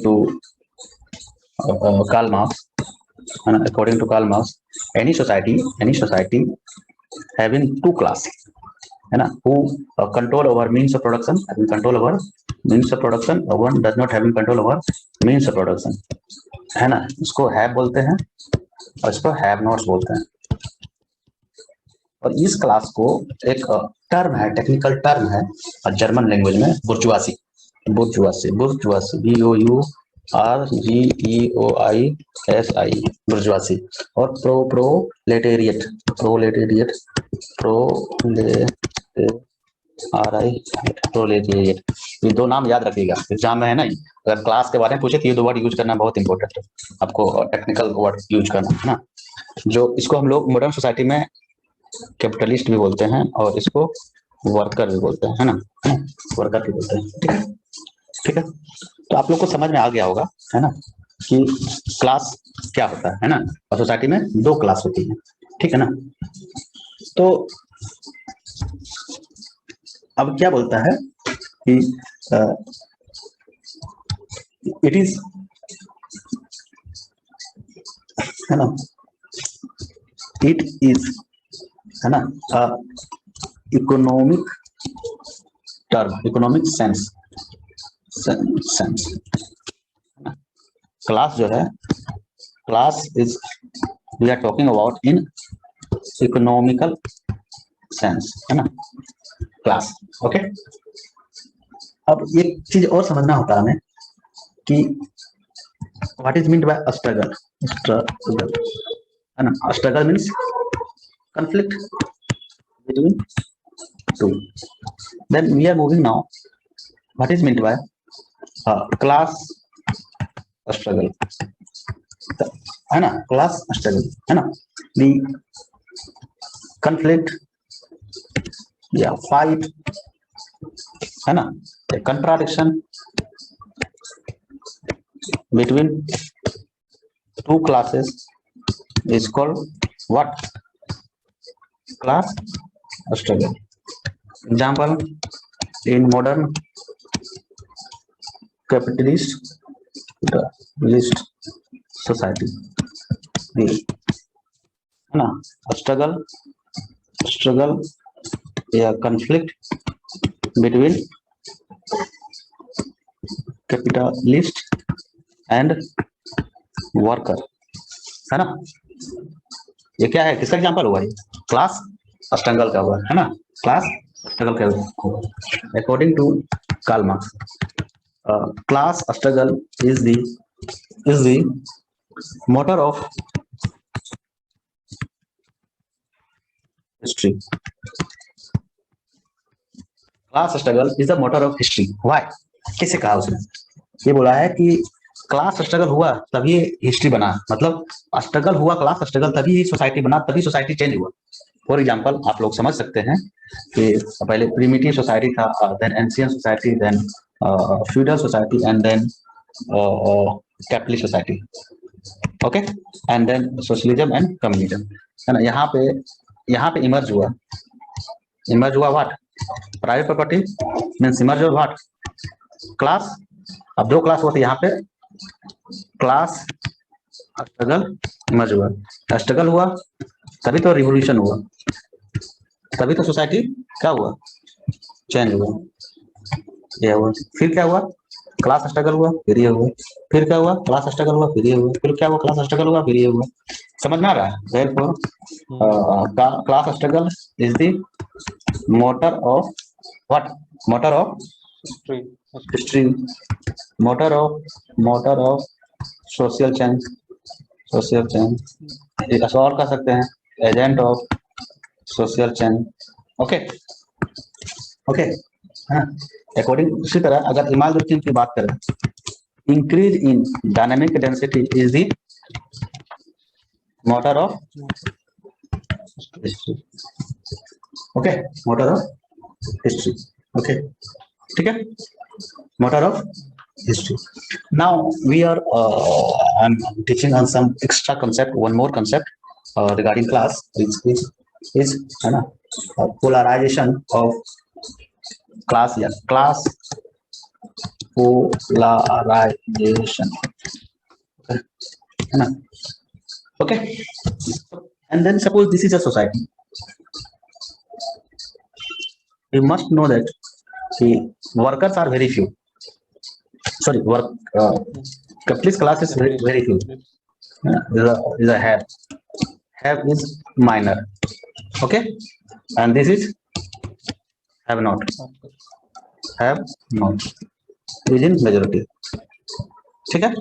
to Karl Marx, and according to Karl Marx, any society having two class, है ना, who control over means of production, having control over means of production, or one does not having control over means of production, है ना, इसको have बोलते हैं और इसको have nots बोलते हैं। और इस क्लास को एक टर्म है, टेक्निकल टर्म है जर्मन लैंग्वेज में, बुर्जुआसी, बुर्जुआसी, बुर्जुआसी, BURGEOISI, बुर्जुआसी। और प्रोलेटेरिएट, प्रोलेटेरिएट, प्रोलेटेरिएट, ये दो नाम याद रखिएगा एग्जाम में, है ना। अगर क्लास के बारे में पूछे तो ये दो वर्ड यूज करना बहुत इंपॉर्टेंट है, आपको टेक्निकल वर्ड यूज करना, है ना। जो इसको हम लोग मॉडर्न सोसाइटी में कैपिटलिस्ट भी बोलते हैं और इसको वर्कर भी बोलते हैं, है ना, वर्कर भी बोलते हैं। ठीक है, ठीक है। तो आप लोग को समझ में आ गया होगा, है ना, कि क्लास क्या होता है ना, और सोसाइटी में दो क्लास होती है, ठीक है ना। तो अब क्या बोलता है कि इट इज, है ना, इट इज, है ना, economic term, economic sense, sense. Class जो है, class is, we are talking about in economical sense, है ना, क्लास। ओके, अब एक चीज और समझना होता है हमें कि what is meant by struggle, struggle, है ना। Struggle means conflict between two. Then we are moving now. What is meant by class struggle? है ना, class struggle, है ना, the conflict, yeah, fight, है ना, the contradiction between two classes is called what? Class struggle. Example, in modern capitalist society, है ना, struggle या conflict between capitalist and worker, है ना। ये क्या है, किसका एग्जाम्पल हुआ, ये क्लास स्ट्रगल का हुआ, है ना, क्लास स्ट्रगल का हुआ। According to Karl Marx, class struggle is the motor of history. Class struggle is the motor of history. Why, किसे कहा उसने, ये बोला है कि क्लास स्ट्रगल हुआ तभी हिस्ट्री बना, मतलब स्ट्रगल हुआ, क्लास स्ट्रगल तभी सोसाइटी बना, तभी सोसाइटी चेंज हुआ। फॉर एग्जांपल आप लोग समझ सकते हैं कि पहले प्रिमिटिव सोसाइटी था, then ancient society, then feudal society, and then capitalist society, okay, and then socialism and communism, है ना। यहाँ पे इमर्ज हुआ what, private property, means emerge हुआ व्हाट, क्लास। अब दो क्लास होते यहाँ पे, क्लास स्ट्रगल इमर्ज हुआ, स्ट्रगल हुआ तभी तो रिवॉल्यूशन हुआ, तभी तो सोसाइटी क्या हुआ, चेंज हुआ, ये हुआ। फिर क्या हुआ, क्लास स्ट्रगल हुआ, फिर ये हुआ, फिर क्या हुआ, क्लास स्ट्रगल हुआ, फिर ये हुआ, फिर क्या हुआ, क्लास स्ट्रगल हुआ, फिर ये हुआ। समझ में आ रहा है? Therefore, class struggle is the motor of what, motor of history, motor of social change, और कह सकते हैं agent of social change. Okay, हाँ। अकॉर्डिंग, उसी तरह अगर इमालुद्दीन की बात करें, increase in dynamic density is the motor of history. Okay, motor of history, okay, ठीक है, motor of history. Now we are I'm teaching on some extra concept, one more concept regarding class, is है ना, polarization of class, या class polarization, है ना? Okay, and then suppose this is a society. You must know that the workers are very few. Sorry, capitalist class is very few. Is a have. Have is minor. Okay, and this is have not. Have not is in majority. ठीक है,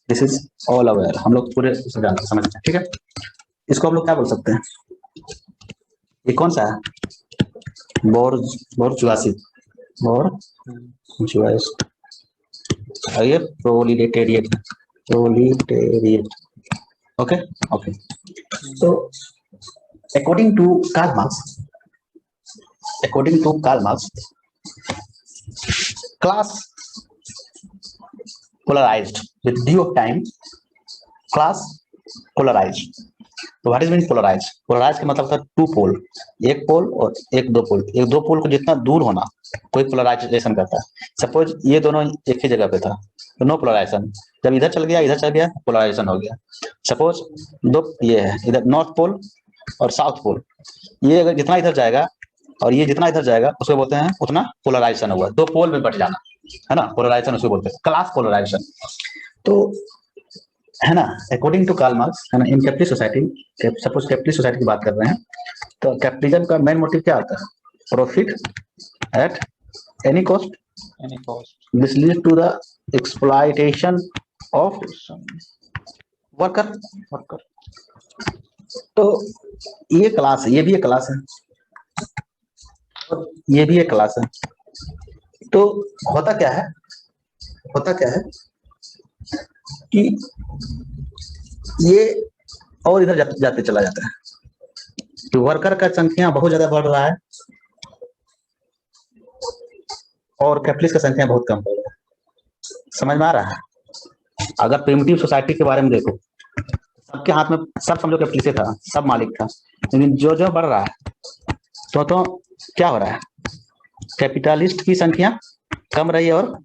this is all aware, हम लोग पूरे समझते हैं। ठीक है, इसको हम लोग क्या बोल सकते हैं? ये कौन सा है? बोर्जुआसी, ये proletariat. Okay okay, so according to Karl Marx, class polarized with due of time, class polarized. तो what is mean polarize? Polarize का मतलब था टू पोल, एक पोल और एक दो पोल। एक दो पोल को जितना दूर होना कोई पोलराइजेशन करता है। सपोज ये दोनों एक ही जगह पे था तो नो पोलराइजेशन, जब इधर चल गया पोलराइजेशन हो गया। सपोज दो ये है, इधर नॉर्थ पोल और साउथ पोल, ये अगर जितना इधर जाएगा और ये जितना इधर जाएगा उसको बोलते हैं उतना पोलराइजेशन हुआ। दो पोल में बट जाना, है ना, पोलराइजेशन उसको बोलते हैं, क्लास पोलराइजेशन। तो है ना, अकॉर्डिंग टू कार्ल मार्क्स, है ना, in capitalist society, suppose capitalist society की बात कर रहे हैं, तो कैपिटलिज्म का मेन मोटिव क्या आता है? Profit at any cost, this lead to the exploitation of worker. तो ये क्लास है, ये भी एक क्लास है और ये भी एक क्लास है। तो होता क्या है कि ये और इधर जाते चला जाता है, तो वर्कर का संख्या बहुत ज्यादा बढ़ रहा है और कैपिटलिस्ट का संख्या बहुत कम बढ़ रहा है। समझ में आ रहा है? अगर प्रिमिटिव सोसाइटी के बारे में देखो, सबके हाथ में सब समझो कैपिटलिस्ट था, सब मालिक था, लेकिन जो जो बढ़ रहा है तो क्या हो रहा है? कैपिटलिस्ट की संख्या कम रही है और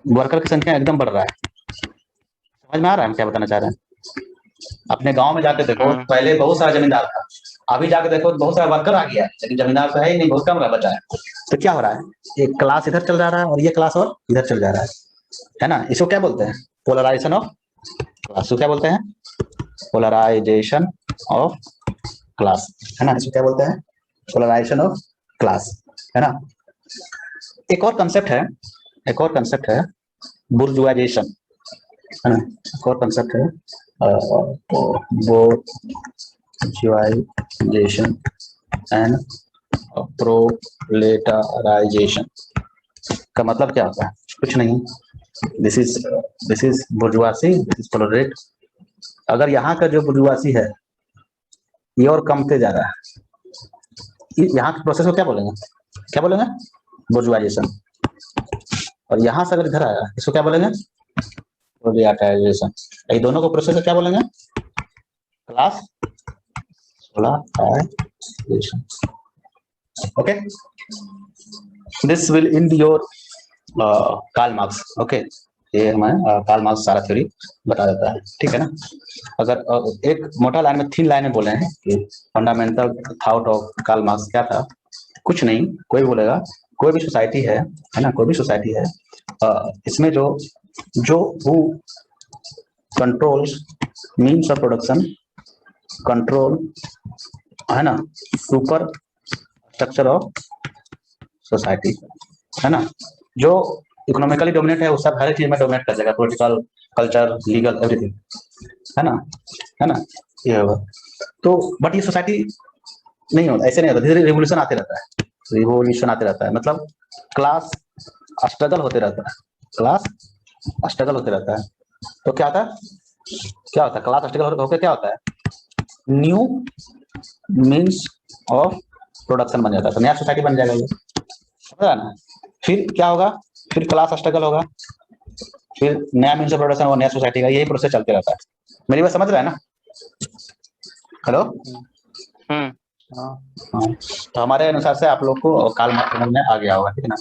वर्कर की संख्या एकदम बढ़ रहा है। समझ में आ रहा है क्या बताना चाह रहे हैं? अपने गांव में जाके देखो, पहले बहुत सारा जमींदार था, अभी जाके देखो बहुत सारा वर्कर आ गया है, लेकिन जमींदार तो है ही नहीं, बहुत कम बचा है। तो क्या हो रहा है? एक क्लास इधर चल जा रहा है और ये क्लास और इधर चल जा रहा है ना। इसको क्या बोलते हैं? Polarization of class. क्या बोलते हैं? पोलराइजेशन ऑफ क्लास, है ना। इसको क्या बोलते हैं? पोलराइजेशन ऑफ क्लास, है ना। एक और कंसेप्ट है बुर्जुआइजेशन, है ना। एक और कंसेप्ट है बुर्जुआइजेशन एंड प्रोलेटाराइजेशन। का मतलब क्या होता है? कुछ नहीं, this is bourgeoisie, this is proletariat. अगर यहाँ का जो बुर्जुआसी है ये और कमते जा रहा है, यहाँ के प्रोसेस को क्या बोलेंगे? बुर्जुआइजेशन। और यहाँ से अगर इधर आया इसको क्या बोलेंगे? प्रोलेटाराइजेशन। ये दोनों को प्रोसेस को क्या बोलेंगे? Class polarization. Okay, this will in your Karl Marx. Okay, ये हमें कार्ल मार्क्स सारा थ्योरी बता देता है, ठीक है ना। अगर एक मोटा लाइन में, 3 लाइन में बोले हैं कि fundamental thought of Karl Marx क्या था? कुछ नहीं, कोई बोलेगा कोई भी सोसाइटी है ना, कोई भी सोसाइटी है, इसमें जो who controls means of production, control, है ना, सुपर स्ट्रक्चर ऑफ सोसाइटी, है ना। जो इकोनॉमिकली डोमिनेट है वो सब हर एक चीज में डोमिनेट कर जाएगा, पॉलिटिकल, कल्चर, लीगल, एवरीथिंग, है ना ये होगा। तो बट ये सोसाइटी नहीं होता, ऐसे नहीं होता, धीरे धीरे रिवोल्यूशन आते रहता है, मतलब क्लास स्ट्रगल होते रहता है, तो क्या होता है क्लास स्ट्रगल होकर क्या होता है? न्यू मीन्स ऑफ प्रोडक्शन बन जाता है, तो नया सोसाइटी बन जाएगा ये, समझा ना। फिर क्या होगा? फिर क्लास स्ट्रगल होगा, फिर नया मीन्स ऑफ प्रोडक्शन और नया सोसाइटी का, यही प्रोसेस चलते रहता है। मेरी बात समझ रहा है ना? हेलो। हाँ, तो हमारे अनुसार से आप लोग को कार्ल मार्क्स समझ में आ गया होगा, ठीक है ना।